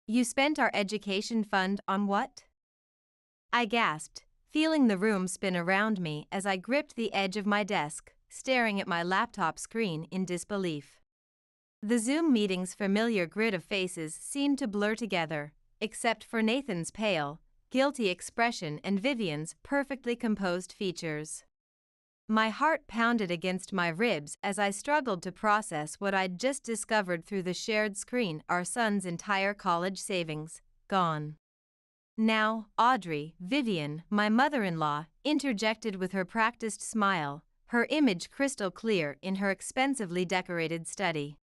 You spent our education fund on what? I gasped, feeling the room spin around me as I gripped the edge of my desk, staring at my laptop screen in disbelief. The Zoom meeting's familiar grid of faces seemed to blur together, except for Nathan's pale, guilty expression and Vivian's perfectly composed features. My heart pounded against my ribs as I struggled to process what I'd just discovered through the shared screen: our son's entire college savings, gone. Now, Audrey, Vivian, my mother-in-law, interjected with her practiced smile, her image crystal clear in her expensively decorated study.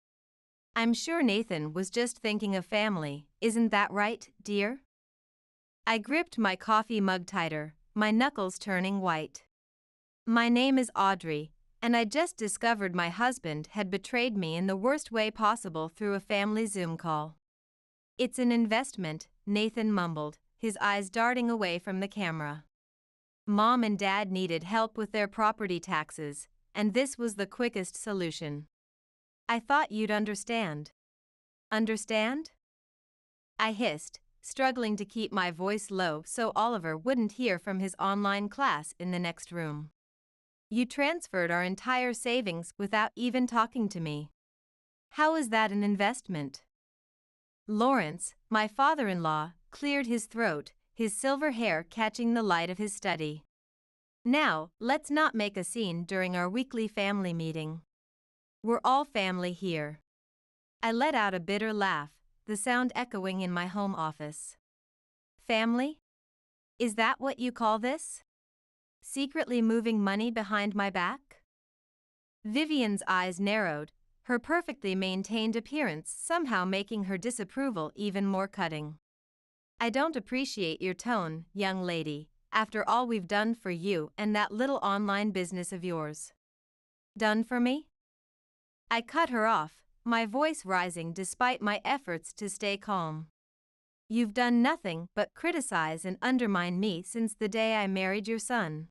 I'm sure Nathan was just thinking of family, isn't that right, dear? I gripped my coffee mug tighter, my knuckles turning white. My name is Audrey, and I just discovered my husband had betrayed me in the worst way possible through a family Zoom call. It's an investment, Nathan mumbled, his eyes darting away from the camera. Mom and Dad needed help with their property taxes, and this was the quickest solution. I thought you'd understand. Understand? I hissed, struggling to keep my voice low so Oliver wouldn't hear from his online class in the next room. You transferred our entire savings without even talking to me. How is that an investment? Lawrence, my father-in-law, cleared his throat, his silver hair catching the light of his study. Now, let's not make a scene during our weekly family meeting. We're all family here. I let out a bitter laugh, the sound echoing in my home office. Family? Is that what you call this? Secretly moving money behind my back? Vivian's eyes narrowed, her perfectly maintained appearance somehow making her disapproval even more cutting. I don't appreciate your tone, young lady, after all we've done for you and that little online business of yours. Done for me? I cut her off, my voice rising despite my efforts to stay calm. You've done nothing but criticize and undermine me since the day I married your son.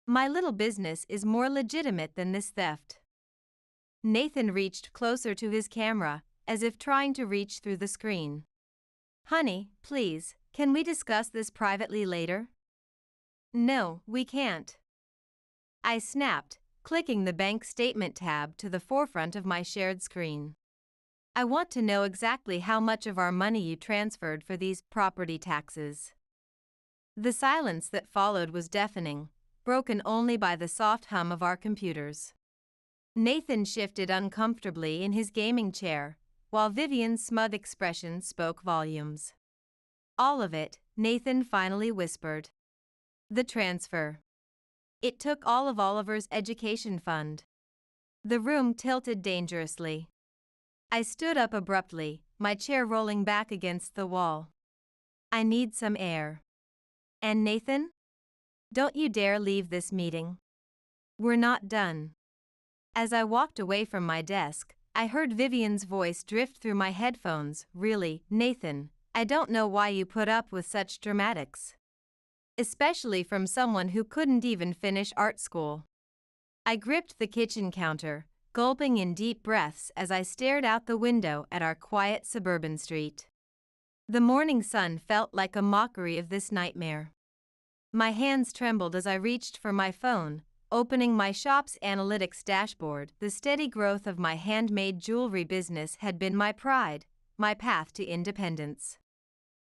My little business is more legitimate than this theft. Nathan reached closer to his camera, as if trying to reach through the screen. Honey, please, can we discuss this privately later? No, we can't. I snapped, clicking the bank statement tab to the forefront of my shared screen. I want to know exactly how much of our money you transferred for these property taxes. The silence that followed was deafening, broken only by the soft hum of our computers. Nathan shifted uncomfortably in his gaming chair, while Vivian's smug expression spoke volumes. All of it, Nathan finally whispered. The transfer. It took all of Oliver's education fund. The room tilted dangerously. I stood up abruptly, my chair rolling back against the wall. I need some air. And Nathan? Don't you dare leave this meeting. We're not done. As I walked away from my desk, I heard Vivian's voice drift through my headphones. Really, Nathan, I don't know why you put up with such dramatics. Especially from someone who couldn't even finish art school. I gripped the kitchen counter, gulping in deep breaths as I stared out the window at our quiet suburban street. The morning sun felt like a mockery of this nightmare. My hands trembled as I reached for my phone, opening my shop's analytics dashboard. The steady growth of my handmade jewelry business had been my pride, my path to independence.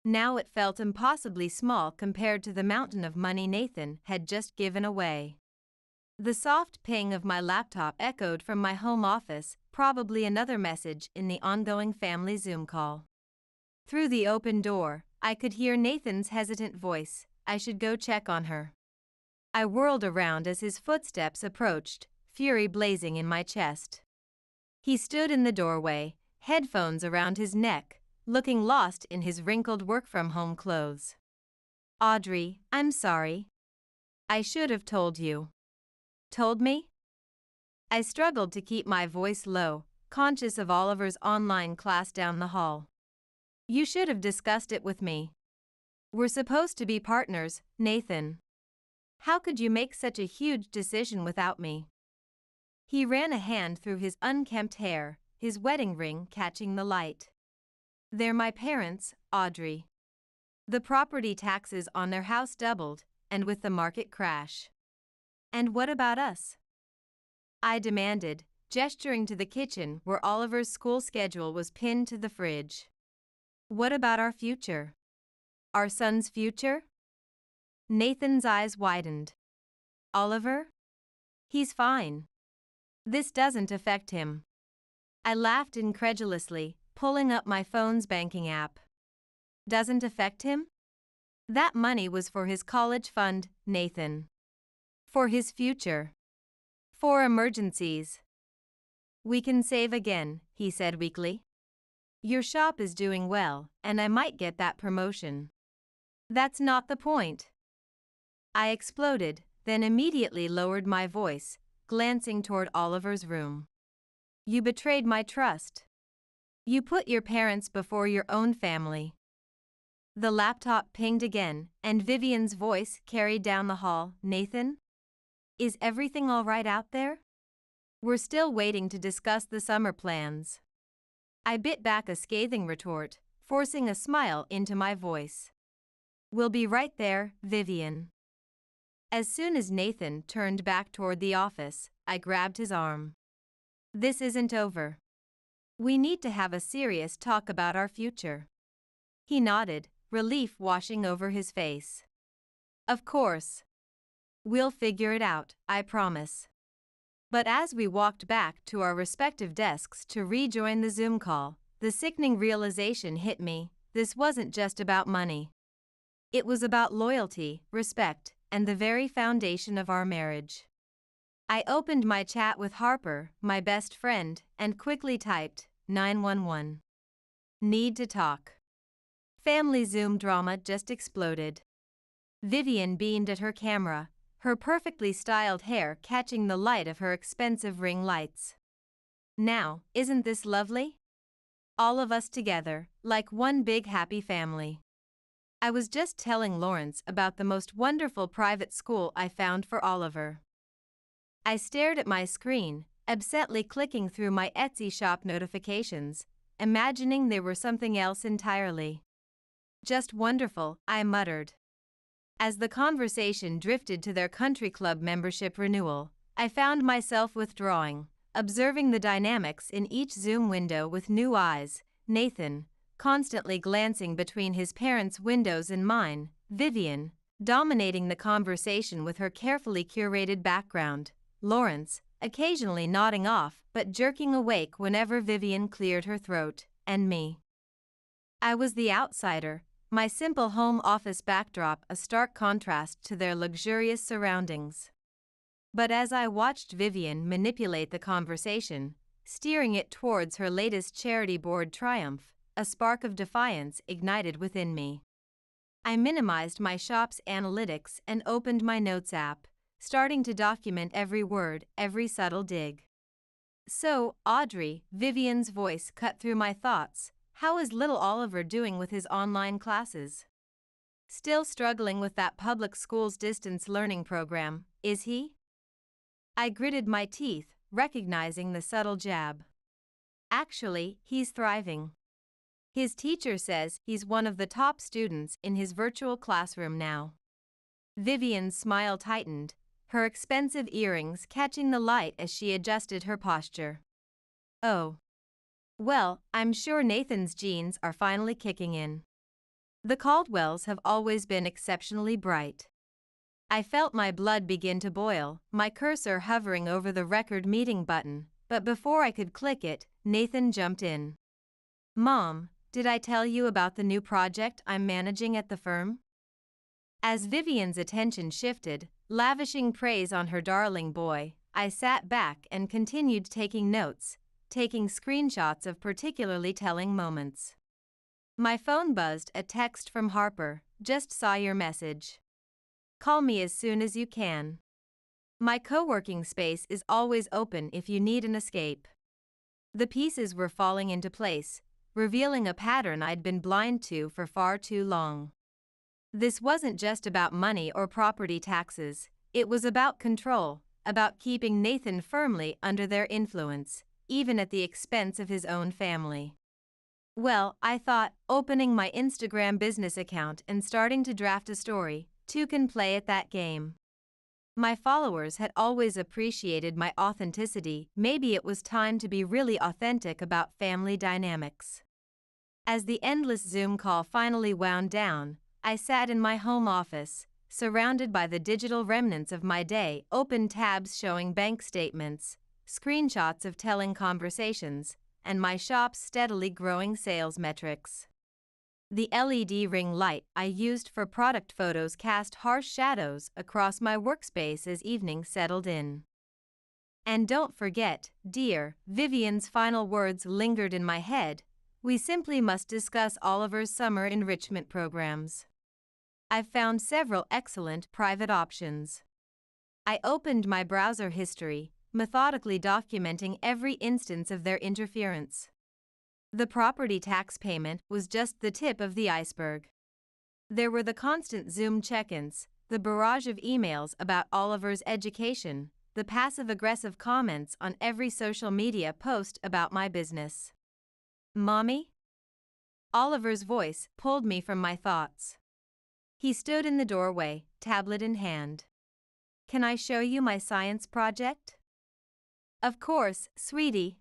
Now it felt impossibly small compared to the mountain of money Nathan had just given away. The soft ping of my laptop echoed from my home office, probably another message in the ongoing family Zoom call. Through the open door, I could hear Nathan's hesitant voice. I should go check on her. I whirled around as his footsteps approached, fury blazing in my chest. He stood in the doorway, headphones around his neck, looking lost in his wrinkled work-from-home clothes. Audrey, I'm sorry. I should have told you. Told me? I struggled to keep my voice low, conscious of Oliver's online class down the hall. You should have discussed it with me. We're supposed to be partners, Nathan. How could you make such a huge decision without me? He ran a hand through his unkempt hair, his wedding ring catching the light. They're my parents, Audrey. The property taxes on their house doubled, and with the market crash. And what about us? I demanded, gesturing to the kitchen where Oliver's school schedule was pinned to the fridge. What about our future? Our son's future? Nathan's eyes widened. Oliver? He's fine. This doesn't affect him. I laughed incredulously, pulling up my phone's banking app. Doesn't affect him? That money was for his college fund, Nathan. For his future. For emergencies. We can save again, he said weakly. Your shop is doing well, and I might get that promotion. That's not the point. I exploded, then immediately lowered my voice, glancing toward Oliver's room. You betrayed my trust. You put your parents before your own family. The laptop pinged again, and Vivian's voice carried down the hall. Nathan? Is everything all right out there? We're still waiting to discuss the summer plans. I bit back a scathing retort, forcing a smile into my voice. We'll be right there, Vivian. As soon as Nathan turned back toward the office, I grabbed his arm. This isn't over. We need to have a serious talk about our future. He nodded, relief washing over his face. Of course. We'll figure it out, I promise. But as we walked back to our respective desks to rejoin the Zoom call, the sickening realization hit me: this wasn't just about money. It was about loyalty, respect, and the very foundation of our marriage. I opened my chat with Harper, my best friend, and quickly typed, 911. Need to talk. Family Zoom drama just exploded. Vivian beamed at her camera, her perfectly styled hair catching the light of her expensive ring lights. Now, isn't this lovely? All of us together, like one big happy family. I was just telling Lawrence about the most wonderful private school I found for Oliver. I stared at my screen, absently clicking through my Etsy shop notifications, imagining they were something else entirely. Just wonderful, I muttered. As the conversation drifted to their country club membership renewal, I found myself withdrawing, observing the dynamics in each Zoom window with new eyes. Nathan, constantly glancing between his parents' windows and mine, Vivian, dominating the conversation with her carefully curated background, Lawrence, occasionally nodding off but jerking awake whenever Vivian cleared her throat, and me. I was the outsider, my simple home office backdrop a stark contrast to their luxurious surroundings. But as I watched Vivian manipulate the conversation, steering it towards her latest charity board triumph, a spark of defiance ignited within me. I minimized my shop's analytics and opened my notes app, starting to document every word, every subtle dig. So, Audrey, Vivian's voice cut through my thoughts. How is little Oliver doing with his online classes? Still struggling with that public school's distance learning program, is he? I gritted my teeth, recognizing the subtle jab. Actually, he's thriving. His teacher says he's one of the top students in his virtual classroom now. Vivian's smile tightened, her expensive earrings catching the light as she adjusted her posture. Oh. Well, I'm sure Nathan's genes are finally kicking in. The Caldwells have always been exceptionally bright. I felt my blood begin to boil, my cursor hovering over the record meeting button, but before I could click it, Nathan jumped in. Mom, did I tell you about the new project I'm managing at the firm? As Vivian's attention shifted, lavishing praise on her darling boy, I sat back and continued taking notes, taking screenshots of particularly telling moments. My phone buzzed a text from Harper, just saw your message. Call me as soon as you can. My co-working space is always open if you need an escape. The pieces were falling into place, revealing a pattern I'd been blind to for far too long. This wasn't just about money or property taxes, it was about control, about keeping Nathan firmly under their influence, even at the expense of his own family. Well, I thought opening my Instagram business account and starting to draft a story, two can play at that game. My followers had always appreciated my authenticity. Maybe it was time to be really authentic about family dynamics. As the endless Zoom call finally wound down, I sat in my home office, surrounded by the digital remnants of my day, open tabs showing bank statements, screenshots of telling conversations, and my shop's steadily growing sales metrics. The LED ring light I used for product photos cast harsh shadows across my workspace as evening settled in. And don't forget, dear, Vivian's final words lingered in my head. We simply must discuss Oliver's summer enrichment programs. I've found several excellent private options. I opened my browser history, methodically documenting every instance of their interference. The property tax payment was just the tip of the iceberg. There were the constant Zoom check-ins, the barrage of emails about Oliver's education, the passive-aggressive comments on every social media post about my business. Mommy? Oliver's voice pulled me from my thoughts. He stood in the doorway, tablet in hand. Can I show you my science project? Of course, sweetie.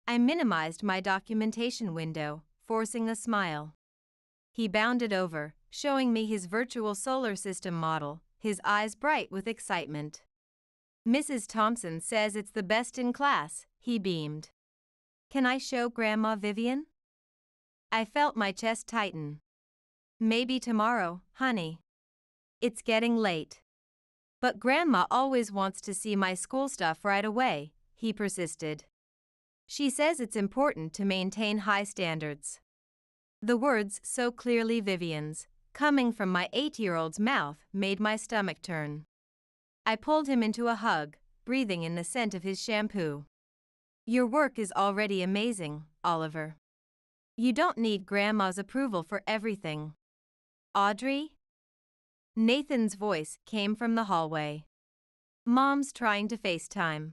I minimized my documentation window, forcing a smile. He bounded over, showing me his virtual solar system model, his eyes bright with excitement. Mrs. Thompson says it's the best in class, he beamed. Can I show Grandma Vivian? I felt my chest tighten. Maybe tomorrow, honey. It's getting late. But Grandma always wants to see my school stuff right away, he persisted. She says it's important to maintain high standards. The words, so clearly Vivian's, coming from my 8-year-old's mouth, made my stomach turn. I pulled him into a hug, breathing in the scent of his shampoo. Your work is already amazing, Oliver. You don't need Grandma's approval for everything. Audrey? Nathan's voice came from the hallway. Mom's trying to FaceTime.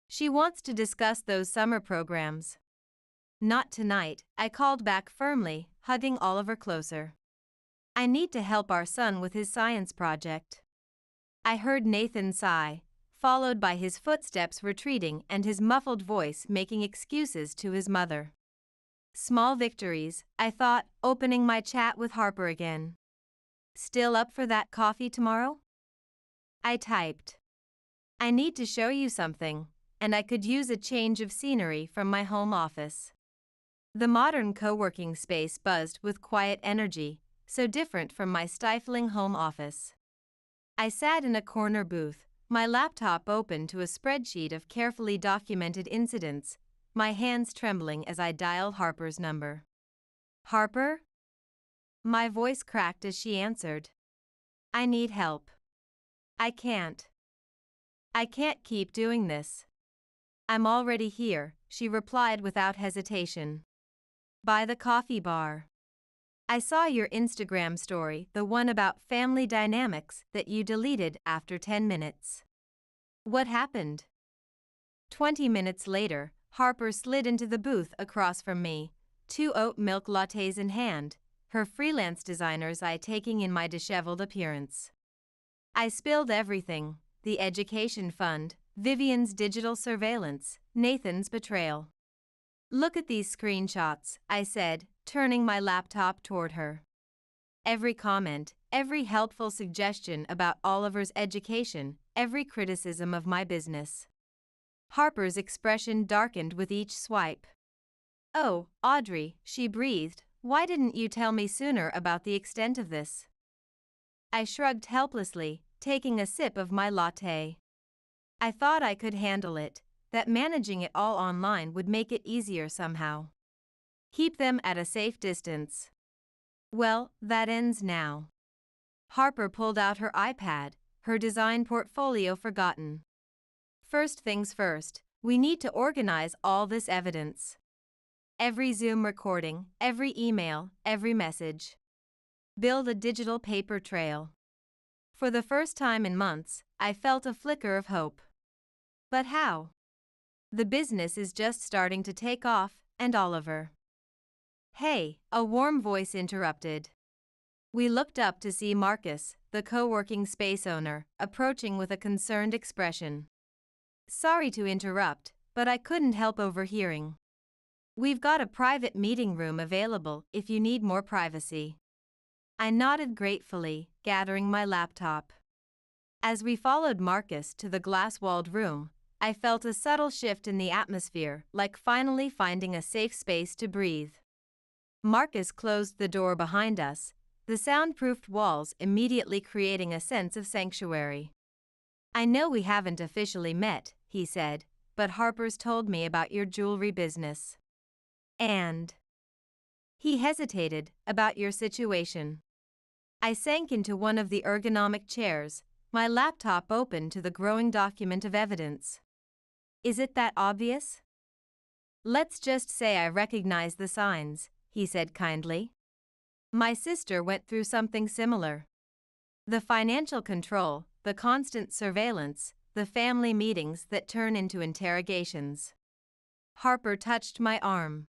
She wants to discuss those summer programs. Not tonight, I called back firmly, hugging Oliver closer. I need to help our son with his science project. I heard Nathan sigh, followed by his footsteps retreating and his muffled voice making excuses to his mother. Small victories, I thought, opening my chat with Harper again. Still up for that coffee tomorrow? I typed. I need to show you something, and I could use a change of scenery from my home office. The modern co-working space buzzed with quiet energy, so different from my stifling home office. I sat in a corner booth, my laptop open to a spreadsheet of carefully documented incidents, my hands trembling as I dialed Harper's number. Harper? My voice cracked as she answered. I need help. I can't keep doing this. I'm already here, she replied without hesitation. By the coffee bar. I saw your Instagram story, the one about family dynamics that you deleted after 10 minutes. What happened? 20 minutes later, Harper slid into the booth across from me, 2 oat milk lattes in hand, her freelance designer's eye taking in my disheveled appearance. I spilled everything: the education fund, Vivian's digital surveillance, Nathan's betrayal. Look at these screenshots, I said, turning my laptop toward her. Every comment, every helpful suggestion about Oliver's education, every criticism of my business. Harper's expression darkened with each swipe. Oh, Audrey, she breathed, why didn't you tell me sooner about the extent of this? I shrugged helplessly, taking a sip of my latte. I thought I could handle it, that managing it all online would make it easier somehow. Keep them at a safe distance. Well, that ends now. Harper pulled out her iPad, her design portfolio forgotten. First things first, we need to organize all this evidence. Every Zoom recording, every email, every message. Build a digital paper trail. For the first time in months, I felt a flicker of hope. But how? The business is just starting to take off, and Oliver. Hey, a warm voice interrupted. We looked up to see Marcus, the co-working space owner, approaching with a concerned expression. Sorry to interrupt, but I couldn't help overhearing. We've got a private meeting room available if you need more privacy. I nodded gratefully, gathering my laptop. As we followed Marcus to the glass-walled room, I felt a subtle shift in the atmosphere, like finally finding a safe space to breathe. Marcus closed the door behind us, the soundproofed walls immediately creating a sense of sanctuary. I know we haven't officially met, he said, but Harper's told me about your jewelry business. And he hesitated, about your situation. I sank into one of the ergonomic chairs, my laptop open to the growing document of evidence. Is it that obvious? Let's just say I recognize the signs, he said kindly. My sister went through something similar. The financial control, the constant surveillance, the family meetings that turn into interrogations. Harper touched my arm.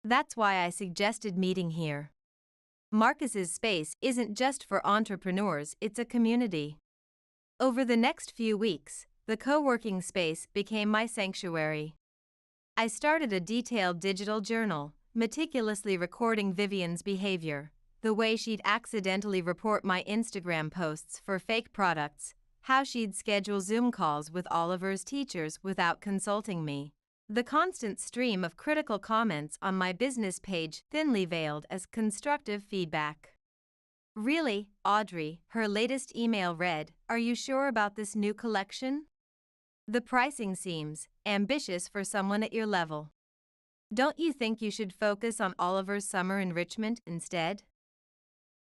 That's why I suggested meeting here. Marcus's space isn't just for entrepreneurs, it's a community. Over the next few weeks, the co-working space became my sanctuary. I started a detailed digital journal, meticulously recording Vivian's behavior, the way she'd accidentally report my Instagram posts for fake products, how she'd schedule Zoom calls with Oliver's teachers without consulting me, the constant stream of critical comments on my business page thinly veiled as constructive feedback. Really, Audrey, her latest email read, "Are you sure about this new collection? The pricing seems ambitious for someone at your level. Don't you think you should focus on Oliver's summer enrichment instead?"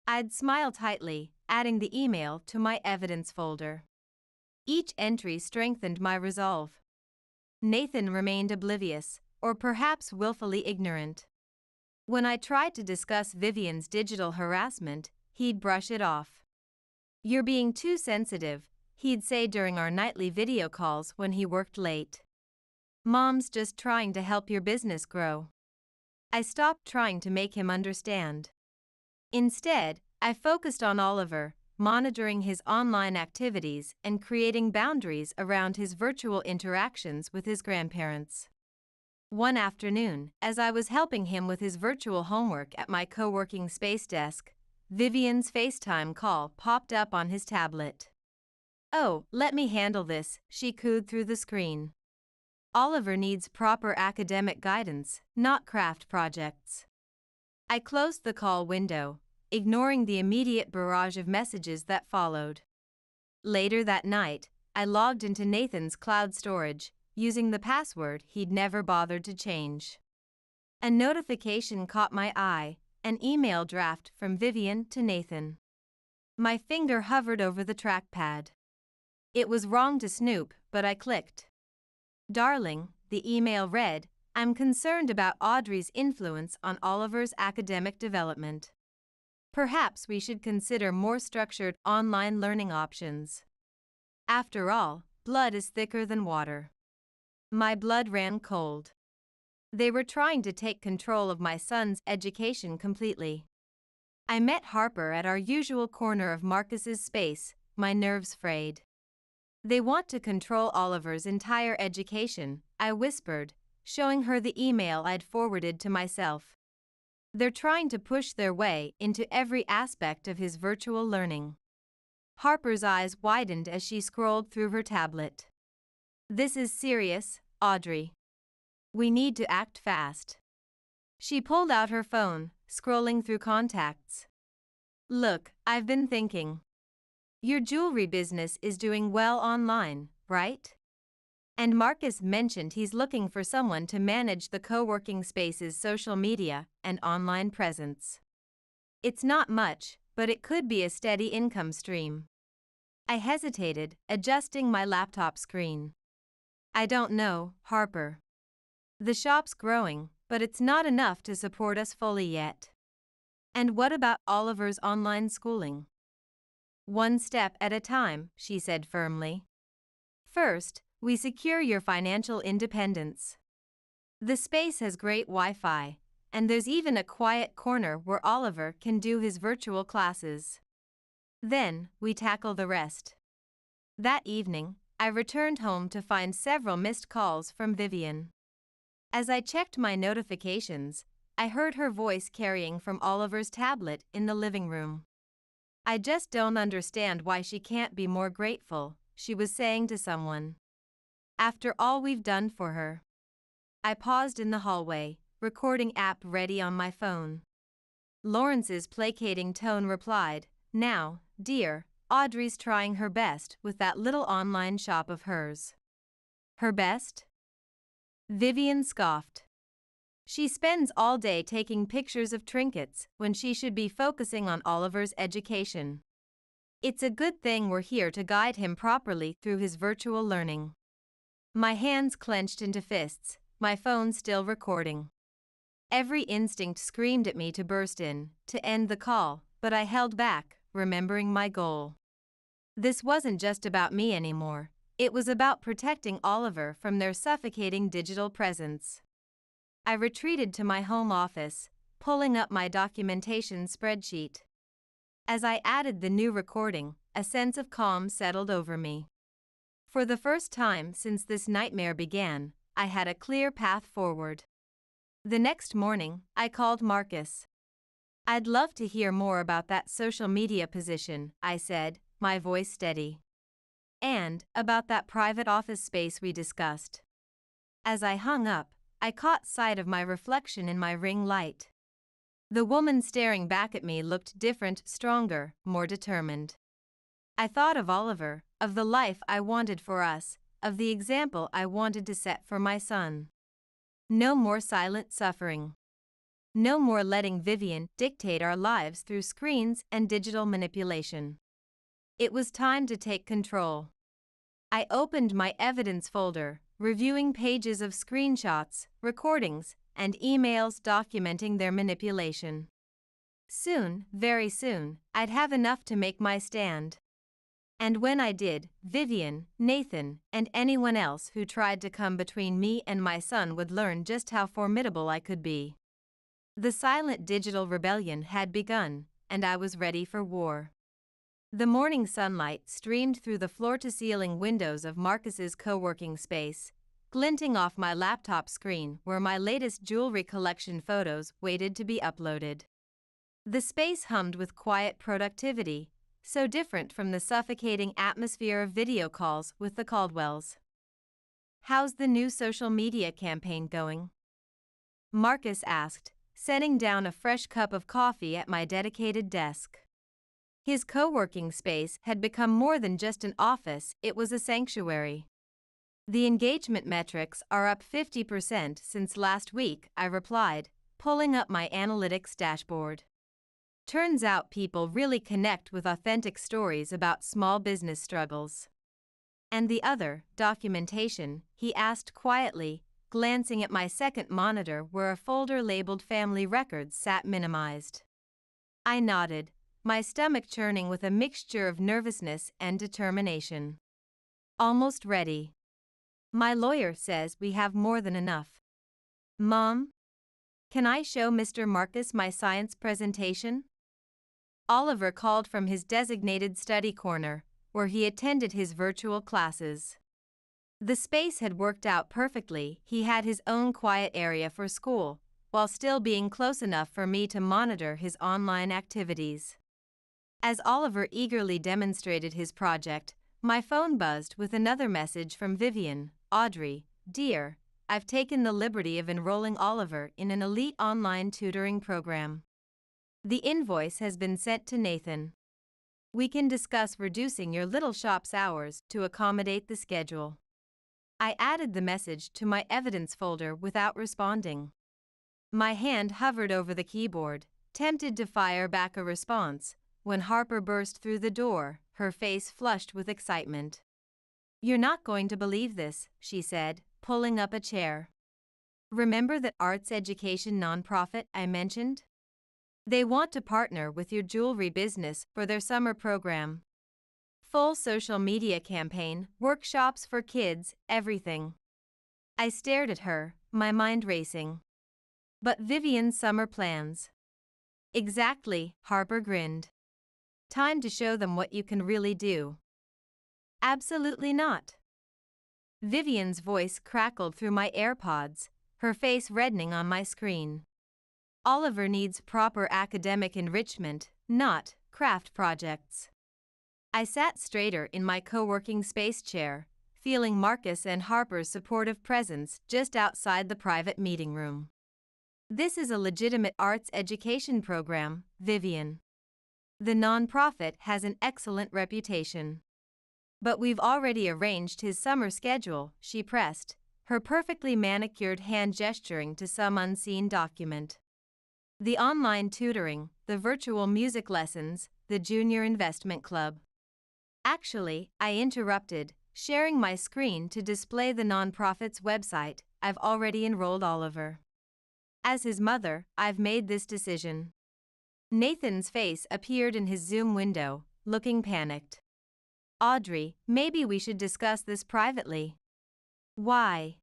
I'd smile tightly, adding the email to my evidence folder. Each entry strengthened my resolve. Nathan remained oblivious, or perhaps willfully ignorant. When I tried to discuss Vivian's digital harassment, he'd brush it off. "You're being too sensitive," he'd say during our nightly video calls when he worked late. "Mom's just trying to help your business grow." I stopped trying to make him understand. Instead, I focused on Oliver, monitoring his online activities and creating boundaries around his virtual interactions with his grandparents. One afternoon, as I was helping him with his virtual homework at my co-working space desk, Vivian's FaceTime call popped up on his tablet. "Oh, let me handle this," she cooed through the screen. "Oliver needs proper academic guidance, not craft projects." I closed the call window, ignoring the immediate barrage of messages that followed. Later that night, I logged into Nathan's cloud storage, using the password he'd never bothered to change. A notification caught my eye, an email draft from Vivian to Nathan. My finger hovered over the trackpad. It was wrong to snoop, but I clicked. "Darling," the email read, "I'm concerned about Audrey's influence on Oliver's academic development. Perhaps we should consider more structured online learning options. After all, blood is thicker than water." My blood ran cold. They were trying to take control of my son's education completely. I met Harper at our usual corner of Marcus's space, my nerves frayed. "They want to control Oliver's entire education," I whispered, showing her the email I'd forwarded to myself. "They're trying to push their way into every aspect of his virtual learning." Harper's eyes widened as she scrolled through her tablet. "This is serious, Audrey. We need to act fast." She pulled out her phone, scrolling through contacts. "Look, I've been thinking. Your jewelry business is doing well online, right? And Marcus mentioned he's looking for someone to manage the co-working space's social media and online presence. It's not much, but it could be a steady income stream." I hesitated, adjusting my laptop screen. "I don't know, Harper. The shop's growing, but it's not enough to support us fully yet." "And what about Oliver's online schooling?" "One step at a time," she said firmly. "First, we secure your financial independence. The space has great Wi-Fi, and there's even a quiet corner where Oliver can do his virtual classes. Then, we tackle the rest. That evening, I returned home to find several missed calls from Vivian. As I checked my notifications, I heard her voice carrying from Oliver's tablet in the living room. "I just don't understand why she can't be more grateful," she was saying to someone. "After all we've done for her." I paused in the hallway, recording app ready on my phone. Lawrence's placating tone replied, "Now, dear, Audrey's trying her best with that little online shop of hers." "Her best?" Vivian scoffed. "She spends all day taking pictures of trinkets when she should be focusing on Oliver's education. It's a good thing we're here to guide him properly through his virtual learning." My hands clenched into fists, my phone still recording. Every instinct screamed at me to burst in, to end the call, but I held back, remembering my goal. This wasn't just about me anymore, it was about protecting Oliver from their suffocating digital presence. I retreated to my home office, pulling up my documentation spreadsheet. As I added the new recording, a sense of calm settled over me. For the first time since this nightmare began, I had a clear path forward. The next morning, I called Marcus. "I'd love to hear more about that social media position," I said, my voice steady. "And about that private office space we discussed." As I hung up, I caught sight of my reflection in my ring light. The woman staring back at me looked different, stronger, more determined. I thought of Oliver, of the life I wanted for us, of the example I wanted to set for my son. No more silent suffering. No more letting Vivian dictate our lives through screens and digital manipulation. It was time to take control. I opened my evidence folder, reviewing pages of screenshots, recordings, and emails documenting their manipulation. Soon, very soon, I'd have enough to make my stand. And when I did, Vivian, Nathan, and anyone else who tried to come between me and my son would learn just how formidable I could be. The silent digital rebellion had begun, and I was ready for war. The morning sunlight streamed through the floor-to-ceiling windows of Marcus's co-working space, glinting off my laptop screen where my latest jewelry collection photos waited to be uploaded. The space hummed with quiet productivity, so different from the suffocating atmosphere of video calls with the Caldwells. "How's the new social media campaign going?" Marcus asked, setting down a fresh cup of coffee at my dedicated desk. His co-working space had become more than just an office, it was a sanctuary. "The engagement metrics are up 50% since last week," I replied, pulling up my analytics dashboard. "Turns out people really connect with authentic stories about small business struggles." "And the other, documentation?" he asked quietly, glancing at my second monitor where a folder labeled Family Records sat minimized. I nodded, my stomach churning with a mixture of nervousness and determination. "Almost ready. My lawyer says we have more than enough." "Mom? Can I show Mr. Marcus my science presentation?" Oliver called from his designated study corner, where he attended his virtual classes. The space had worked out perfectly. He had his own quiet area for school, while still being close enough for me to monitor his online activities. As Oliver eagerly demonstrated his project, my phone buzzed with another message from Vivian. "Audrey, dear, I've taken the liberty of enrolling Oliver in an elite online tutoring program. The invoice has been sent to Nathan. We can discuss reducing your little shop's hours to accommodate the schedule." I added the message to my evidence folder without responding. My hand hovered over the keyboard, tempted to fire back a response, when Harper burst through the door, her face flushed with excitement. "You're not going to believe this," she said, pulling up a chair. "Remember that arts education nonprofit I mentioned? They want to partner with your jewelry business for their summer program. Full social media campaign, workshops for kids, everything." I stared at her, my mind racing. But Vivian's summer plans. Exactly, Harper grinned. Time to show them what you can really do. Absolutely not. Vivian's voice crackled through my AirPods, her face reddening on my screen. Oliver needs proper academic enrichment, not craft projects. I sat straighter in my co-working space chair, feeling Marcus and Harper's supportive presence just outside the private meeting room. This is a legitimate arts education program, Vivian. The nonprofit has an excellent reputation. But we've already arranged his summer schedule, she pressed, her perfectly manicured hand gesturing to some unseen document. The online tutoring, the virtual music lessons, the junior investment club. Actually, I interrupted, sharing my screen to display the nonprofit's website. I've already enrolled Oliver. As his mother, I've made this decision. Nathan's face appeared in his Zoom window, looking panicked. Audrey, maybe we should discuss this privately. Why?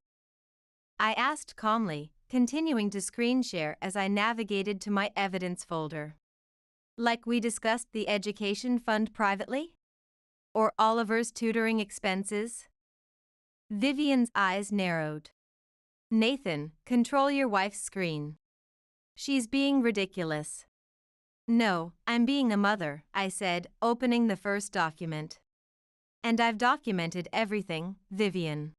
I asked calmly, continuing to screen share as I navigated to my evidence folder. Like we discussed the education fund privately? Or Oliver's tutoring expenses? Vivian's eyes narrowed. Nathan, control your wife's screen. She's being ridiculous. No, I'm being a mother, I said, opening the first document. And I've documented everything, Vivian.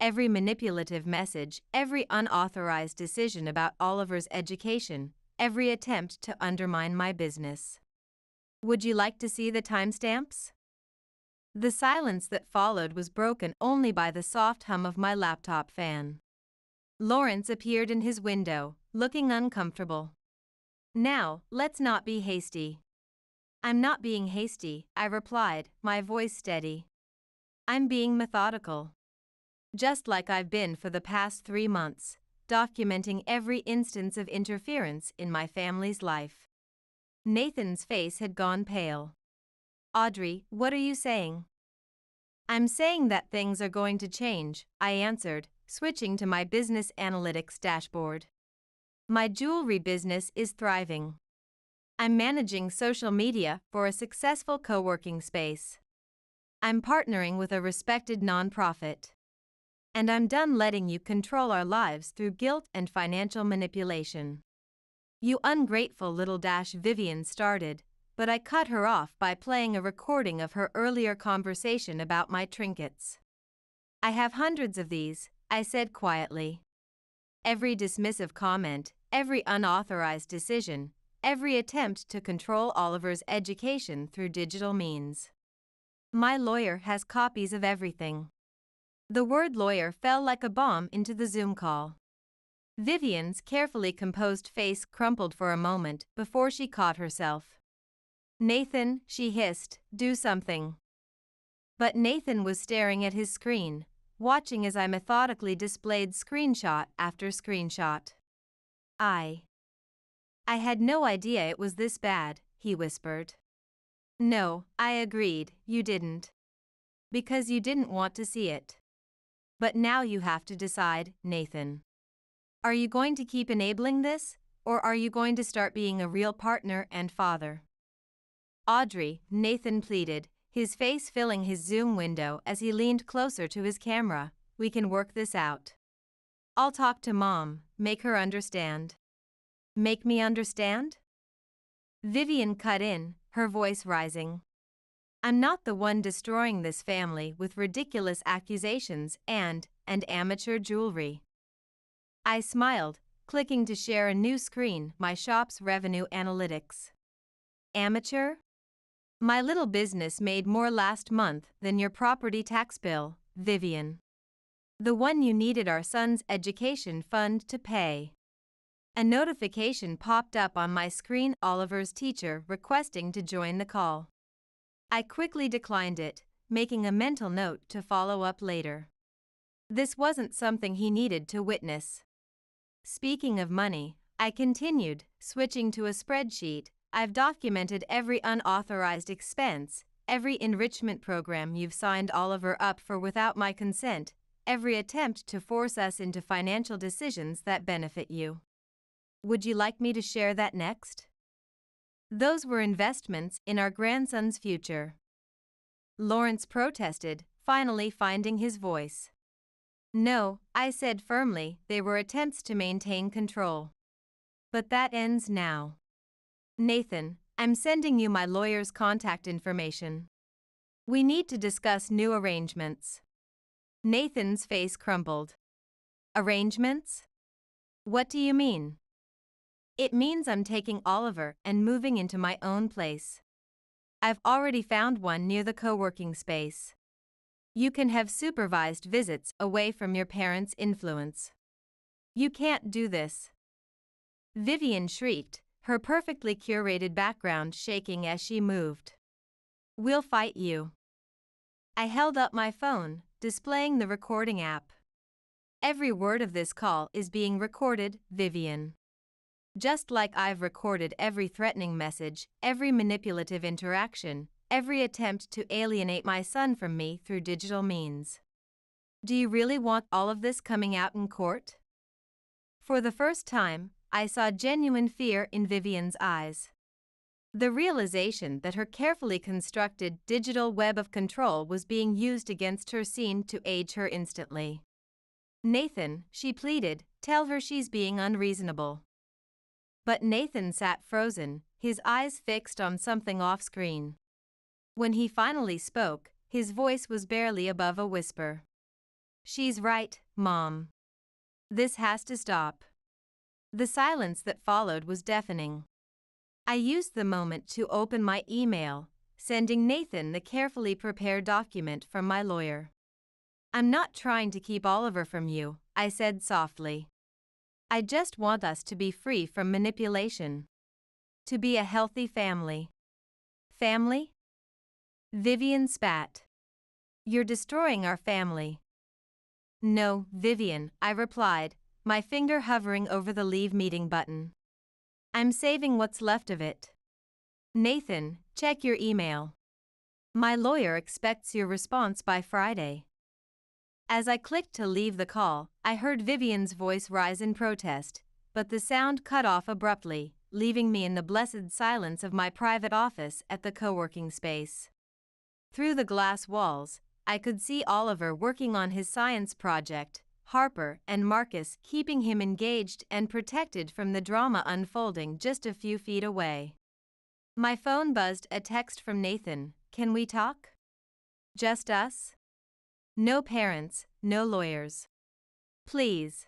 Every manipulative message, every unauthorized decision about Oliver's education, every attempt to undermine my business. Would you like to see the timestamps? The silence that followed was broken only by the soft hum of my laptop fan. Lawrence appeared in his window, looking uncomfortable. Now, let's not be hasty. I'm not being hasty, I replied, my voice steady. I'm being methodical. Just like I've been for the past 3 months, documenting every instance of interference in my family's life. Nathan's face had gone pale. Audrey, what are you saying? I'm saying that things are going to change, I answered, switching to my business analytics dashboard. My jewelry business is thriving. I'm managing social media for a successful co-working space. I'm partnering with a respected nonprofit. And I'm done letting you control our lives through guilt and financial manipulation. You ungrateful little Vivian started, but I cut her off by playing a recording of her earlier conversation about my trinkets. I have hundreds of these, I said quietly. Every dismissive comment, every unauthorized decision, every attempt to control Oliver's education through digital means. My lawyer has copies of everything. The word lawyer fell like a bomb into the Zoom call. Vivian's carefully composed face crumpled for a moment before she caught herself. Nathan, she hissed, do something. But Nathan was staring at his screen, watching as I methodically displayed screenshot after screenshot. I had no idea it was this bad, he whispered. No, I agreed, you didn't. Because you didn't want to see it. But now you have to decide, Nathan. Are you going to keep enabling this, or are you going to start being a real partner and father? Audrey, Nathan pleaded, his face filling his Zoom window as he leaned closer to his camera, we can work this out. I'll talk to Mom, make her understand. Make me understand? Vivian cut in, her voice rising. I'm not the one destroying this family with ridiculous accusations and amateur jewelry. I smiled, clicking to share a new screen, my shop's revenue analytics. Amateur? My little business made more last month than your property tax bill, Vivian. The one you needed our son's education fund to pay. A notification popped up on my screen, Oliver's teacher requesting to join the call. I quickly declined it, making a mental note to follow up later. This wasn't something he needed to witness. Speaking of money, I continued, switching to a spreadsheet. I've documented every unauthorized expense, every enrichment program you've signed Oliver up for without my consent, every attempt to force us into financial decisions that benefit you. Would you like me to share that next? Those were investments in our grandson's future. Lawrence protested, finally finding his voice. No, I said firmly, they were attempts to maintain control. But that ends now. Nathan, I'm sending you my lawyer's contact information. We need to discuss new arrangements. Nathan's face crumbled. Arrangements? What do you mean? It means I'm taking Oliver and moving into my own place. I've already found one near the co-working space. You can have supervised visits away from your parents' influence. You can't do this. Vivian shrieked, her perfectly curated background shaking as she moved. We'll fight you. I held up my phone, displaying the recording app. Every word of this call is being recorded, Vivian. Just like I've recorded every threatening message, every manipulative interaction, every attempt to alienate my son from me through digital means. Do you really want all of this coming out in court? For the first time, I saw genuine fear in Vivian's eyes. The realization that her carefully constructed digital web of control was being used against her seemed to age her instantly. Nathan, she pleaded, tell her she's being unreasonable. But Nathan sat frozen, his eyes fixed on something off-screen. When he finally spoke, his voice was barely above a whisper. She's right, Mom. This has to stop. The silence that followed was deafening. I used the moment to open my email, sending Nathan the carefully prepared document from my lawyer. I'm not trying to keep Oliver from you, I said softly. I just want us to be free from manipulation. To be a healthy family. Family? Vivian spat. You're destroying our family. No, Vivian, I replied, my finger hovering over the leave meeting button. I'm saving what's left of it. Nathan, check your email. My lawyer expects your response by Friday. As I clicked to leave the call, I heard Vivian's voice rise in protest, but the sound cut off abruptly, leaving me in the blessed silence of my private office at the co-working space. Through the glass walls, I could see Oliver working on his science project, Harper and Marcus keeping him engaged and protected from the drama unfolding just a few feet away. My phone buzzed a text from Nathan, can we talk? Just us? No parents, no lawyers. Please.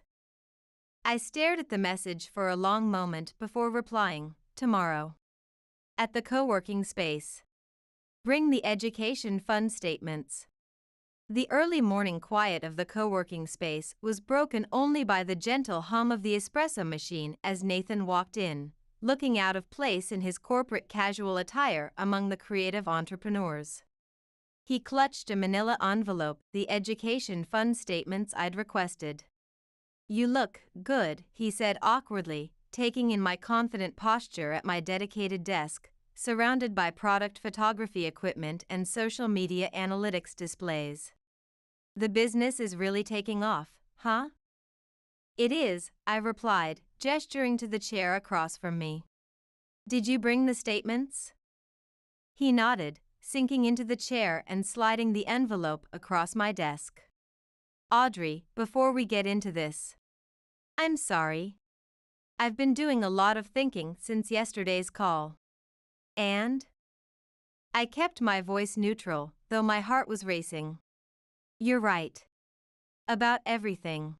I stared at the message for a long moment before replying, tomorrow. At the co-working space. Bring the education fund statements. The early morning quiet of the co-working space was broken only by the gentle hum of the espresso machine as Nathan walked in, looking out of place in his corporate casual attire among the creative entrepreneurs. He clutched a manila envelope, the education fund statements I'd requested. You look good, he said awkwardly, taking in my confident posture at my dedicated desk, surrounded by product photography equipment and social media analytics displays. The business is really taking off, huh? It is, I replied, gesturing to the chair across from me. Did you bring the statements? He nodded, sinking into the chair and sliding the envelope across my desk. Audrey, before we get into this. I'm sorry. I've been doing a lot of thinking since yesterday's call. And? I kept my voice neutral, though my heart was racing. You're right. About everything.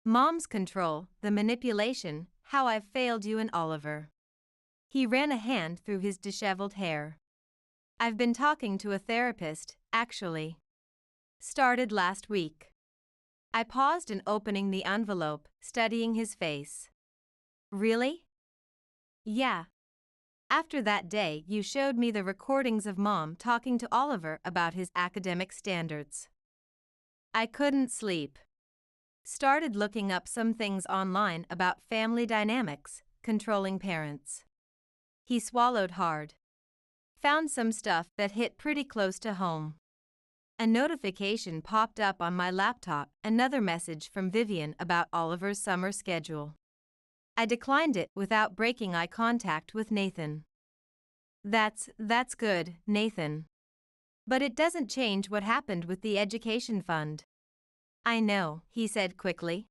Mom's control, the manipulation, how I've failed you and Oliver. He ran a hand through his disheveled hair. I've been talking to a therapist, actually. Started last week. I paused in opening the envelope, studying his face. Really? Yeah. After that day, you showed me the recordings of Mom talking to Oliver about his academic standards. I couldn't sleep. Started looking up some things online about family dynamics, controlling parents. He swallowed hard. Found some stuff that hit pretty close to home. A notification popped up on my laptop, another message from Vivian about Oliver's summer schedule. I declined it without breaking eye contact with Nathan. That's good, Nathan. But it doesn't change what happened with the education fund. I know, he said quickly.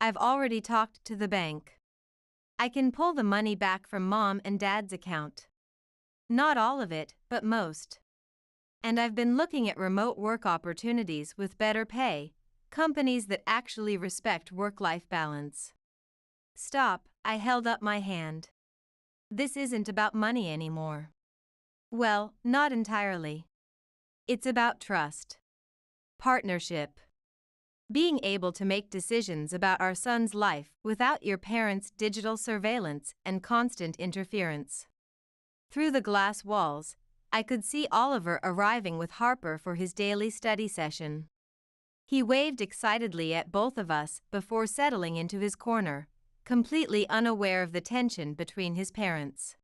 I've already talked to the bank. I can pull the money back from Mom and Dad's account. Not all of it, but most. And I've been looking at remote work opportunities with better pay, companies that actually respect work-life balance. Stop, I held up my hand. This isn't about money anymore. Well, not entirely. It's about trust. Partnership. Being able to make decisions about our son's life without your parents' digital surveillance and constant interference. Through the glass walls, I could see Oliver arriving with Harper for his daily study session. He waved excitedly at both of us before settling into his corner, completely unaware of the tension between his parents.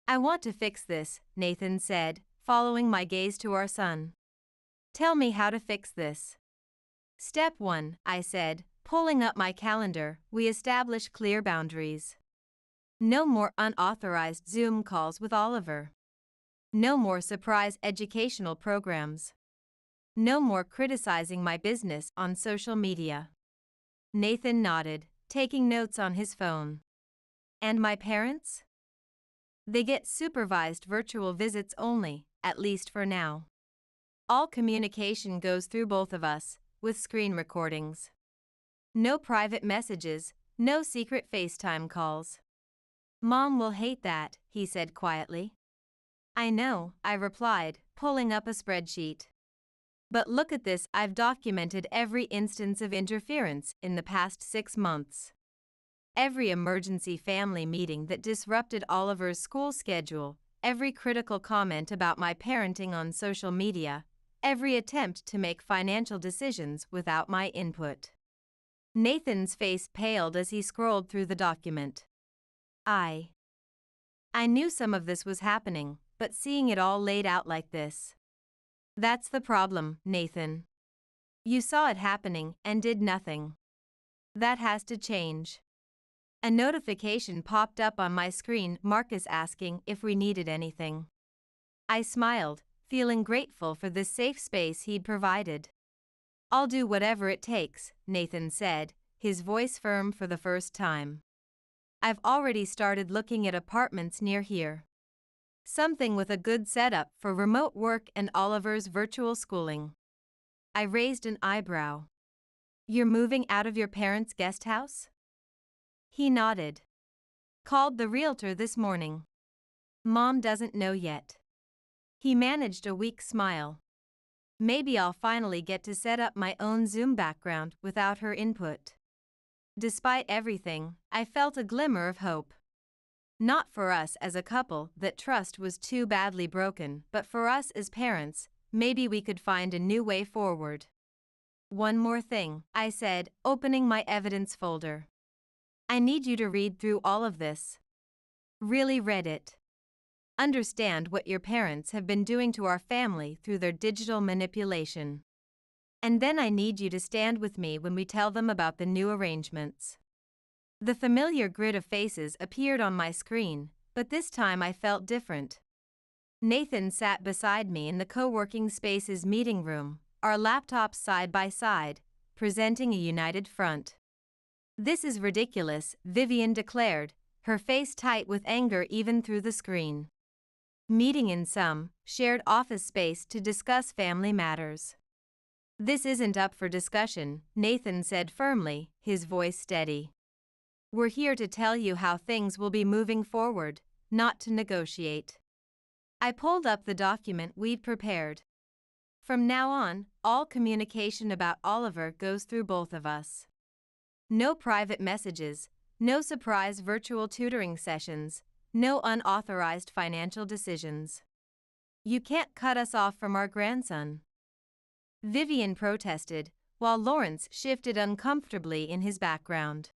I want to fix this, Nathan said, following my gaze to our son. Tell me how to fix this. Step 1, I said, pulling up my calendar. We establish clear boundaries. No more unauthorized Zoom calls with Oliver. No more surprise educational programs. No more criticizing my business on social media. Nathan nodded, taking notes on his phone. And my parents? They get supervised virtual visits only, at least for now. All communication goes through both of us, with screen recordings. No private messages, no secret FaceTime calls. Mom will hate that, he said quietly. I know, I replied, pulling up a spreadsheet. But look at this, I've documented every instance of interference in the past 6 months. Every emergency family meeting that disrupted Oliver's school schedule, every critical comment about my parenting on social media, every attempt to make financial decisions without my input. Nathan's face paled as he scrolled through the document. I knew some of this was happening, but seeing it all laid out like this. That's the problem, Nathan. You saw it happening and did nothing. That has to change. A notification popped up on my screen, Marcus asking if we needed anything. I smiled, feeling grateful for this safe space he'd provided. I'll do whatever it takes, Nathan said, his voice firm for the first time. I've already started looking at apartments near here. Something with a good setup for remote work and Oliver's virtual schooling. I raised an eyebrow. You're moving out of your parents' guest house? He nodded. Called the realtor this morning. Mom doesn't know yet. He managed a weak smile. Maybe I'll finally get to set up my own Zoom background without her input. Despite everything, I felt a glimmer of hope. Not for us as a couple, that trust was too badly broken, but for us as parents, maybe we could find a new way forward. One more thing, I said, opening my evidence folder. I need you to read through all of this. Really read it. Understand what your parents have been doing to our family through their digital manipulation. And then I need you to stand with me when we tell them about the new arrangements. The familiar grid of faces appeared on my screen, but this time I felt different. Nathan sat beside me in the co-working space's meeting room, our laptops side by side, presenting a united front. This is ridiculous, Vivian declared, her face tight with anger even through the screen. Meeting in some shared office space to discuss family matters. This isn't up for discussion, Nathan said firmly, his voice steady. We're here to tell you how things will be moving forward, not to negotiate. I pulled up the document we'd prepared. From now on, all communication about Oliver goes through both of us. No private messages, no surprise virtual tutoring sessions, no unauthorized financial decisions. You can't cut us off from our grandson. Vivian protested, while Lawrence shifted uncomfortably in his background.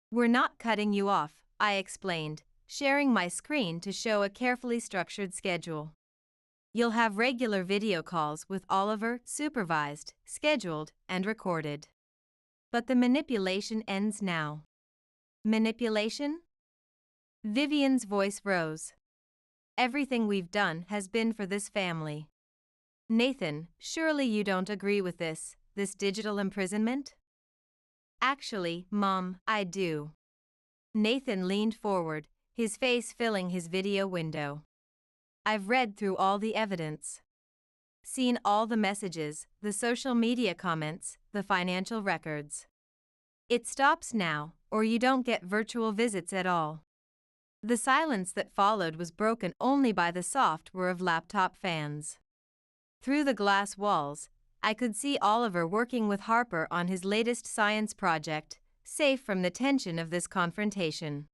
We're not cutting you off, I explained, sharing my screen to show a carefully structured schedule. You'll have regular video calls with Oliver, supervised, scheduled, and recorded. But the manipulation ends now. Manipulation? Vivian's voice rose. Everything we've done has been for this family. Nathan, surely you don't agree with this digital imprisonment? Actually, Mom, I do. Nathan leaned forward, his face filling his video window. I've read through all the evidence. Seen all the messages, the social media comments, the financial records. It stops now, or you don't get virtual visits at all. The silence that followed was broken only by the soft whir of laptop fans. Through the glass walls, I could see Oliver working with Harper on his latest science project, safe from the tension of this confrontation.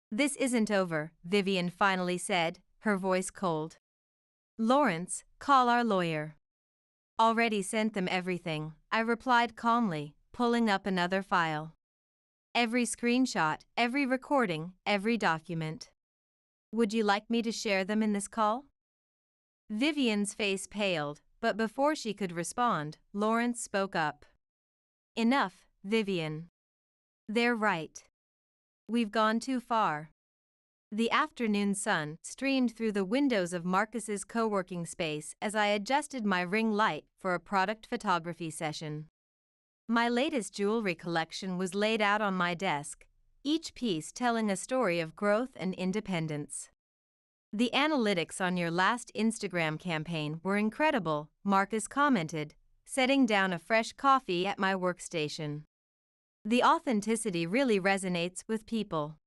This isn't over, Vivian finally said, her voice cold. Lawrence, call our lawyer. Already sent them everything, I replied calmly, pulling up another file. Every screenshot, every recording, every document. Would you like me to share them in this call? Vivian's face paled, but before she could respond, Lawrence spoke up. Enough, Vivian. They're right. We've gone too far. The afternoon sun streamed through the windows of Marcus's co-working space as I adjusted my ring light for a product photography session. My latest jewelry collection was laid out on my desk, each piece telling a story of growth and independence. The analytics on your last Instagram campaign were incredible, Marcus commented, setting down a fresh coffee at my workstation. The authenticity really resonates with people.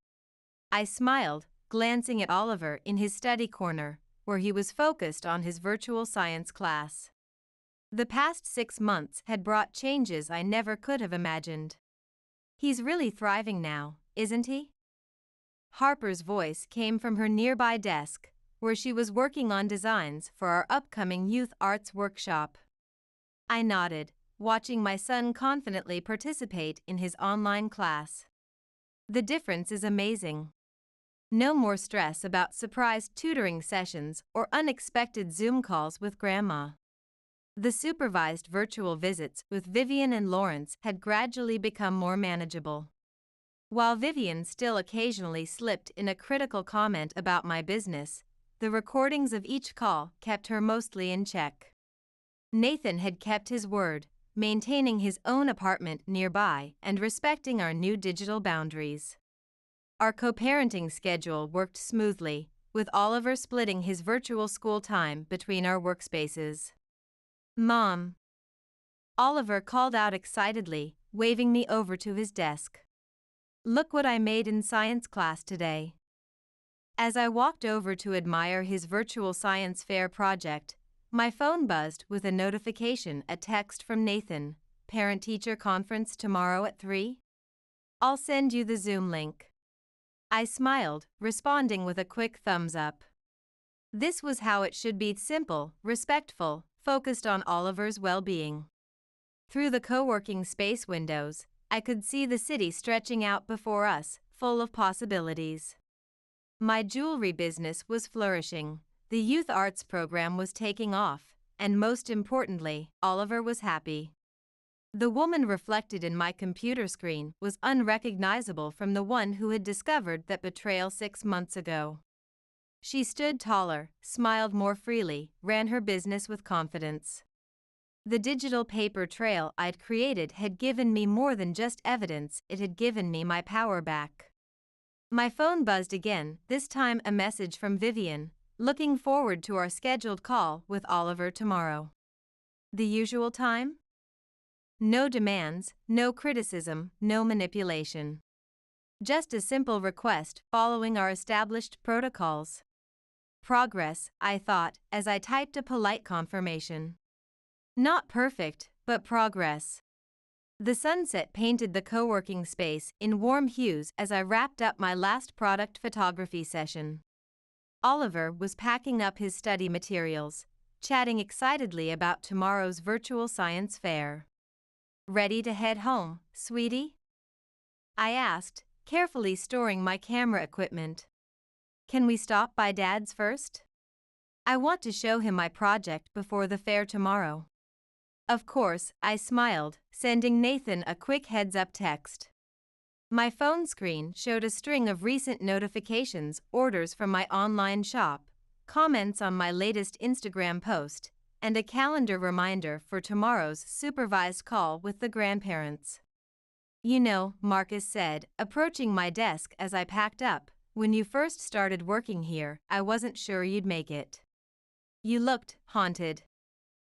I smiled, glancing at Oliver in his study corner, where he was focused on his virtual science class. The past 6 months had brought changes I never could have imagined. He's really thriving now, isn't he? Harper's voice came from her nearby desk, where she was working on designs for our upcoming youth arts workshop. I nodded, watching my son confidently participate in his online class. The difference is amazing. No more stress about surprise tutoring sessions or unexpected Zoom calls with Grandma. The supervised virtual visits with Vivian and Lawrence had gradually become more manageable. While Vivian still occasionally slipped in a critical comment about my business, the recordings of each call kept her mostly in check. Nathan had kept his word, maintaining his own apartment nearby and respecting our new digital boundaries. Our co-parenting schedule worked smoothly, with Oliver splitting his virtual school time between our workspaces. Mom! Oliver called out excitedly, waving me over to his desk. Look what I made in science class today. As I walked over to admire his virtual science fair project, my phone buzzed with a notification, a text from Nathan, parent-teacher conference tomorrow at 3? I'll send you the Zoom link. I smiled, responding with a quick thumbs up. This was how it should be: simple, respectful, focused on Oliver's well-being. Through the co-working space windows, I could see the city stretching out before us, full of possibilities. My jewelry business was flourishing, the youth arts program was taking off, and most importantly, Oliver was happy. The woman reflected in my computer screen was unrecognizable from the one who had discovered that betrayal 6 months ago. She stood taller, smiled more freely, ran her business with confidence. The digital paper trail I'd created had given me more than just evidence, it had given me my power back. My phone buzzed again, this time a message from Vivian, looking forward to our scheduled call with Oliver tomorrow. The usual time? No demands, no criticism, no manipulation. Just a simple request following our established protocols. Progress, I thought, as I typed a polite confirmation. Not perfect, but progress. The sunset painted the co-working space in warm hues as I wrapped up my last product photography session. Oliver was packing up his study materials, chatting excitedly about tomorrow's virtual science fair. Ready to head home, sweetie? I asked, carefully storing my camera equipment. Can we stop by Dad's first? I want to show him my project before the fair tomorrow. Of course, I smiled, sending Nathan a quick heads-up text. My phone screen showed a string of recent notifications, orders from my online shop, comments on my latest Instagram post, and a calendar reminder for tomorrow's supervised call with the grandparents. You know, Marcus said, approaching my desk as I packed up, when you first started working here, I wasn't sure you'd make it. You looked haunted.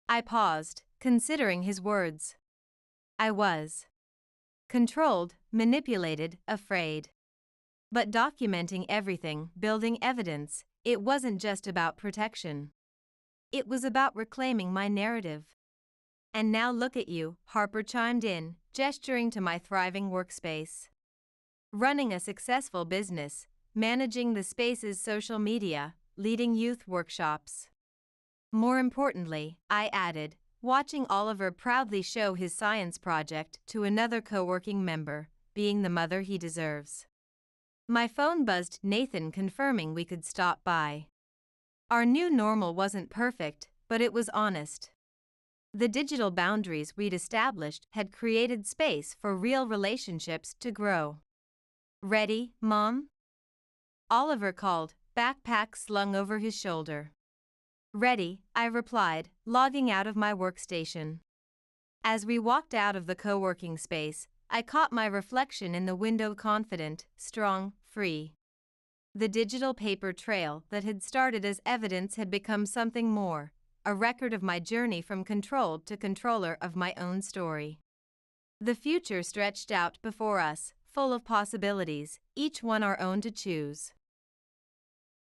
I paused, considering his words. I was. Controlled, manipulated, afraid. But documenting everything, building evidence, it wasn't just about protection. It was about reclaiming my narrative. And now look at you, Harper chimed in, gesturing to my thriving workspace. Running a successful business, managing the space's social media, leading youth workshops. More importantly, I added, watching Oliver proudly show his science project to another co-working member, being the mother he deserves. My phone buzzed, Nathan confirming we could stop by. Our new normal wasn't perfect, but it was honest. The digital boundaries we'd established had created space for real relationships to grow. Ready, Mom? Oliver called, backpack slung over his shoulder. Ready, I replied, logging out of my workstation. As we walked out of the co-working space, I caught my reflection in the window, confident, strong, free. The digital paper trail that had started as evidence had become something more, a record of my journey from controlled to controller of my own story. The future stretched out before us, full of possibilities, each one our own to choose.